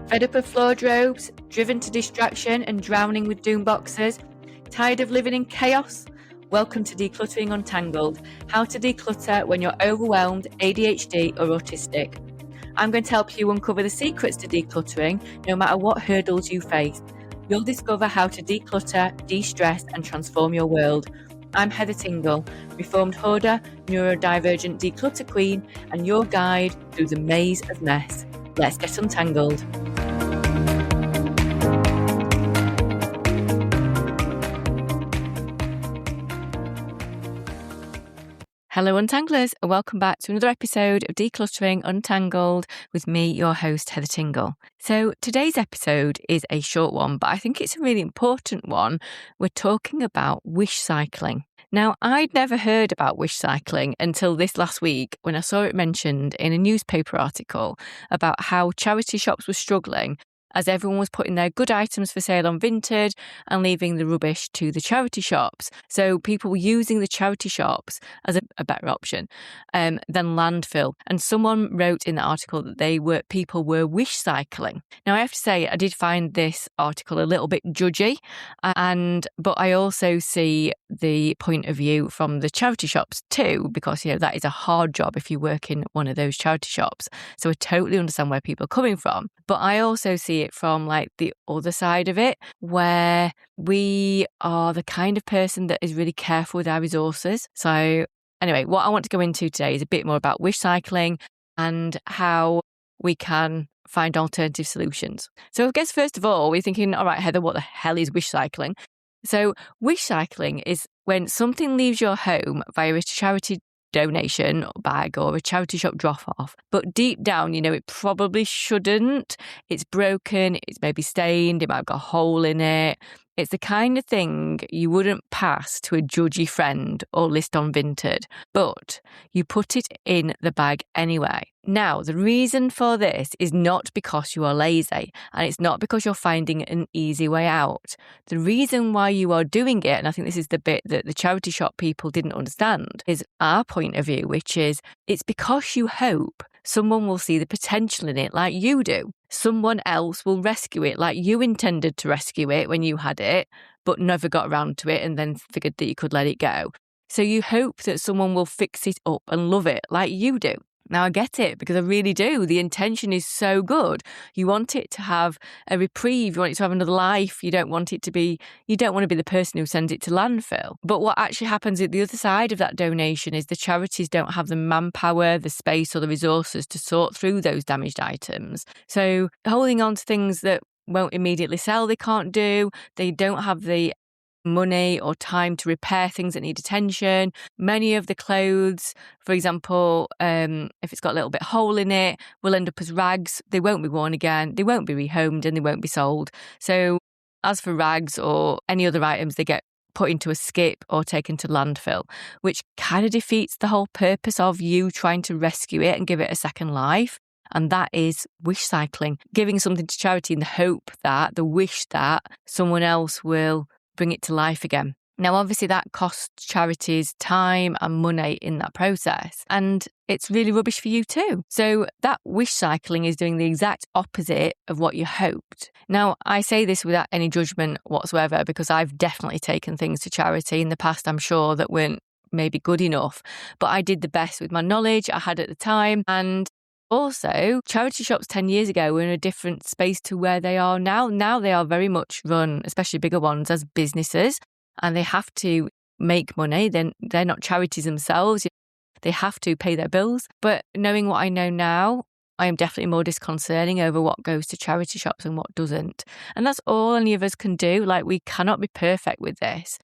Fed up of wardrobes, driven to distraction and drowning with doom boxes? Tired of living in chaos? Welcome to Decluttering Untangled, how to declutter when you're overwhelmed, ADHD or autistic. I'm going to help you uncover the secrets to decluttering no matter what hurdles you face. You'll discover how to declutter, de-stress and transform your world. I'm Heather Tingle, reformed hoarder, neurodivergent declutter queen and your guide through the maze of mess. Let's get untangled. Hello Untanglers and welcome back to another episode of Decluttering Untangled with me, your host Heather Tingle. So today's episode is a short one, but I think it's a really important one. We're talking about Wishcycling. Now, I'd never heard about Wishcycling until this last week when I saw it mentioned in a newspaper article about how charity shops were struggling as everyone was putting their good items for sale on Vinted and leaving the rubbish to the charity shops. So people were using the charity shops as a better option than landfill. And someone wrote in the article that people were wish-cycling. Now, I have to say, I did find this article a little bit judgy, but I also see the point of view from the charity shops too, because, that is a hard job if you work in one of those charity shops. So I totally understand where people are coming from. But I also see it from like the other side of it, where we are the kind of person that is really careful with our resources. So anyway, what I want to go into today is a bit more about Wishcycling and how we can find alternative solutions. So I guess first of all, we're thinking, all right, Heather, what the hell is Wishcycling? So Wishcycling is when something leaves your home via a charity donation bag or a charity shop drop-off, but deep down, it probably shouldn't. It's broken, it's maybe stained, it might have got a hole in it. It's the kind of thing you wouldn't pass to a judgy friend or list on Vinted, but you put it in the bag anyway. Now, the reason for this is not because you are lazy, and it's not because you're finding an easy way out. The reason why you are doing it, and I think this is the bit that the charity shop people didn't understand, is our point of view, which is it's because you hope someone will see the potential in it like you do. Someone else will rescue it like you intended to rescue it when you had it, but never got around to it and then figured that you could let it go. So you hope that someone will fix it up and love it like you do. Now, I get it because I really do. The intention is so good. You want it to have a reprieve. You want it to have another life. You don't want to be the person who sends it to landfill. But what actually happens at the other side of that donation is the charities don't have the manpower, the space or the resources to sort through those damaged items. So holding on to things that won't immediately sell, they can't do. They don't have the money or time to repair things that need attention. Many of the clothes, for example, if it's got a little bit hole in it, will end up as rags. They won't be worn again, they won't be rehomed and they won't be sold. So as for rags or any other items, they get put into a skip or taken to landfill, which kind of defeats the whole purpose of you trying to rescue it and give it a second life. And that is Wishcycling, giving something to charity in the wish that someone else will bring it to life again. Now, obviously, that costs charities time and money in that process, and it's really rubbish for you too. So that Wishcycling is doing the exact opposite of what you hoped. Now, I say this without any judgment whatsoever because I've definitely taken things to charity in the past, I'm sure, that weren't maybe good enough, but I did the best with my knowledge I had at the time. And also, charity shops 10 years ago were in a different space to where they are now. Now they are very much run, especially bigger ones, as businesses, and they have to make money. They're not charities themselves. They have to pay their bills. But knowing what I know now, I am definitely more disconcerting over what goes to charity shops and what doesn't. And that's all any of us can do. Like, we cannot be perfect with this.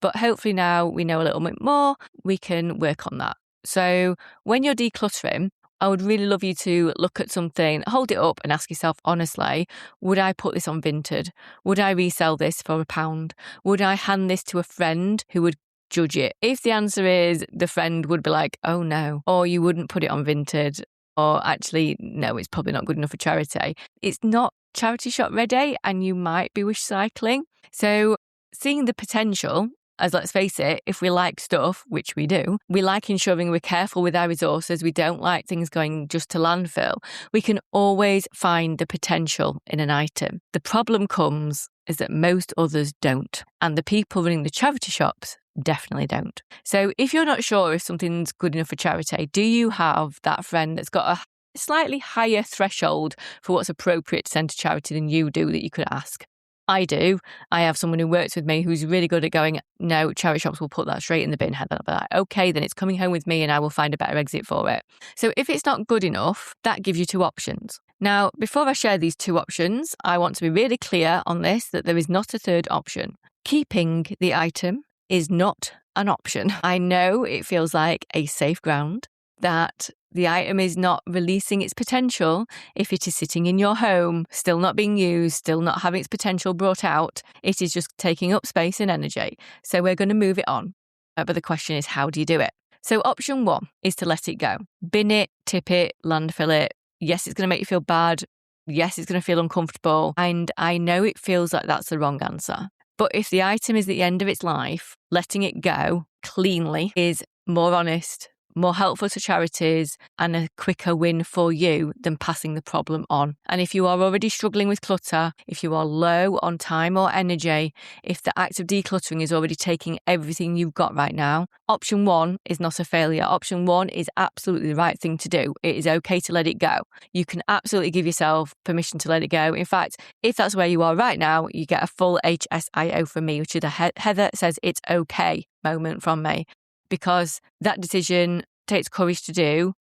But hopefully now we know a little bit more, we can work on that. So when you're decluttering, I would really love you to look at something, hold it up and ask yourself honestly, would I put this on Vinted? Would I resell this for £1? Would I hand this to a friend who would judge it? If the answer is the friend would be like, oh no, or you wouldn't put it on Vinted, or actually, no, it's probably not good enough for charity. It's not charity shop ready and you might be Wishcycling. So seeing the potential as let's face it, if we like stuff, which we do, we like ensuring we're careful with our resources, we don't like things going just to landfill, we can always find the potential in an item. The problem comes is that most others don't. And the people running the charity shops definitely don't. So if you're not sure if something's good enough for charity, do you have that friend that's got a slightly higher threshold for what's appropriate to send to charity than you do that you could ask? I do. I have someone who works with me who's really good at going, no, charity shops will put that straight in the bin. Heather. I'll be like, okay, then it's coming home with me and I will find a better exit for it. So if it's not good enough, that gives you two options. Now, before I share these two options, I want to be really clear on this, that there is not a third option. Keeping the item is not an option. I know it feels like a safe ground, that the item is not releasing its potential if it is sitting in your home, still not being used, still not having its potential brought out. It is just taking up space and energy. So we're going to move it on. But the question is, how do you do it? So option one is to let it go. Bin it, tip it, landfill it. Yes, it's going to make you feel bad. Yes, it's going to feel uncomfortable. And I know it feels like that's the wrong answer. But if the item is at the end of its life, letting it go cleanly is more honest, more helpful to charities, and a quicker win for you than passing the problem on. And if you are already struggling with clutter, if you are low on time or energy, if the act of decluttering is already taking everything you've got right now, option one is not a failure. Option one is absolutely the right thing to do. It is okay to let it go. You can absolutely give yourself permission to let it go. In fact, if that's where you are right now, you get a full HSIO from me, which is a Heather says it's okay moment from me. Because that decision takes courage to do,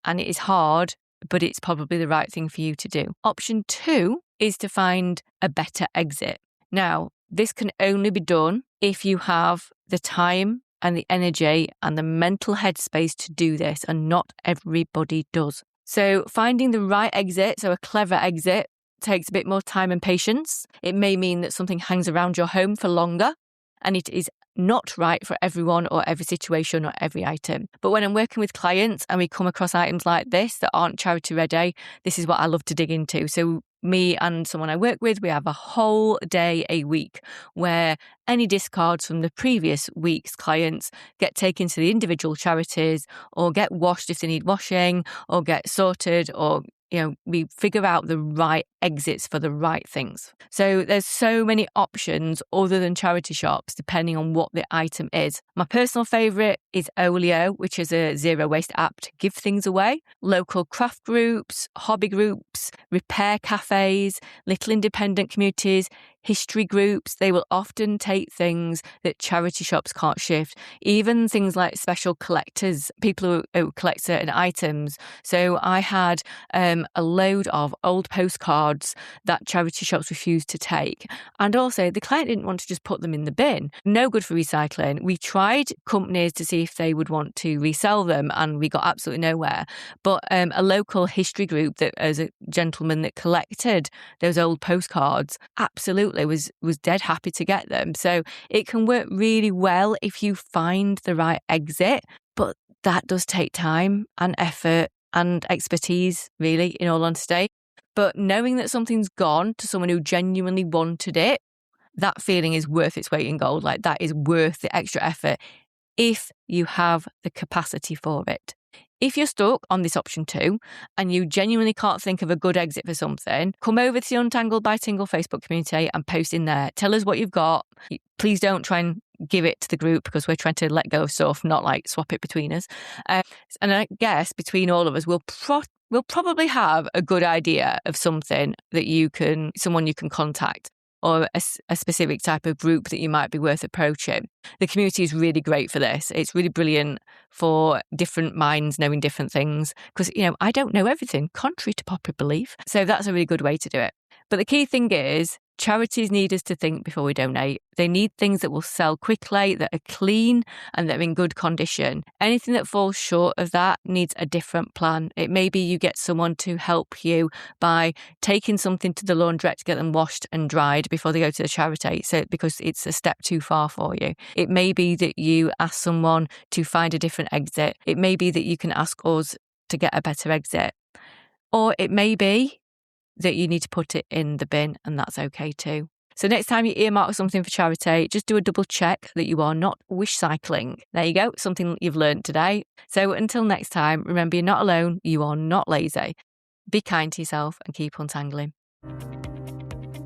and it is hard, but it's probably the right thing for you to do. Option two is to find a better exit. Now, this can only be done if you have the time and the energy and the mental headspace to do this, and not everybody does. So finding the right exit, so a clever exit, takes a bit more time and patience. It may mean that something hangs around your home for longer, and it is not right for everyone or every situation or every item. But when I'm working with clients and we come across items like this that aren't charity ready, this is what I love to dig into. So me and someone I work with, we have a whole day a week where any discards from the previous week's clients get taken to the individual charities, or get washed if they need washing, or get sorted, or we figure out the right exits for the right things. So there's so many options other than charity shops, depending on what the item is. My personal favourite is Olio, which is a zero waste app to give things away. Local craft groups, hobby groups, repair cafes, little independent communities, history groups, they will often take things that charity shops can't shift. Even things like special collectors, people who collect certain items. So I had a load of old postcards that charity shops refused to take. And also the client didn't want to just put them in the bin. No good for recycling. We tried companies to see if they would want to resell them, and we got absolutely nowhere. But a local history group, that as a gentleman that collected those old postcards, absolutely was dead happy to get them. So it can work really well if you find the right exit, but that does take time and effort and expertise, really, in all honesty. But knowing that something's gone to someone who genuinely wanted it, that feeling is worth its weight in gold. Like, that is worth the extra effort if you have the capacity for it. If you're stuck on this option two and you genuinely can't think of a good exit for something, come over to the Untangled by Tingle Facebook community and post in there. Tell us what you've got. Please don't try and give it to the group, because we're trying to let go of stuff, not like swap it between us. And I guess between all of us, we'll probably have a good idea of something that someone you can contact, or a specific type of group that you might be worth approaching. The community is really great for this. It's really brilliant for different minds knowing different things, because, I don't know everything, contrary to popular belief. So that's a really good way to do it. But the key thing is, charities need us to think before we donate. They need things that will sell quickly, that are clean, and that are in good condition. Anything that falls short of that needs a different plan. It may be you get someone to help you by taking something to the laundrette to get them washed and dried before they go to the charity, so because it's a step too far for you. It may be that you ask someone to find a different exit. It may be that you can ask us to get a better exit. Or it may be that you need to put it in the bin, and that's okay too. So next time you earmark something for charity, just do a double check that you are not wishcycling. There you go, something you've learned today. So until next time, remember you're not alone, you are not lazy. Be kind to yourself and keep untangling.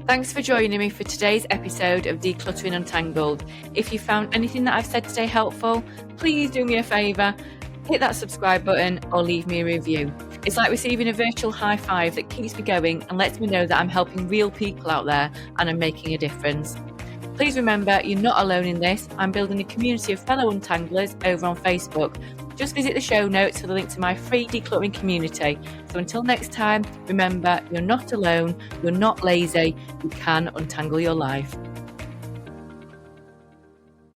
Thanks for joining me for today's episode of Decluttering Untangled. If you found anything that I've said today helpful, please do me a favour, hit that subscribe button or leave me a review. It's like receiving a virtual high five that keeps me going and lets me know that I'm helping real people out there and I'm making a difference. Please remember, you're not alone in this. I'm building a community of fellow untanglers over on Facebook. Just visit the show notes for the link to my free decluttering community. So until next time, remember, you're not alone, you're not lazy, you can untangle your life.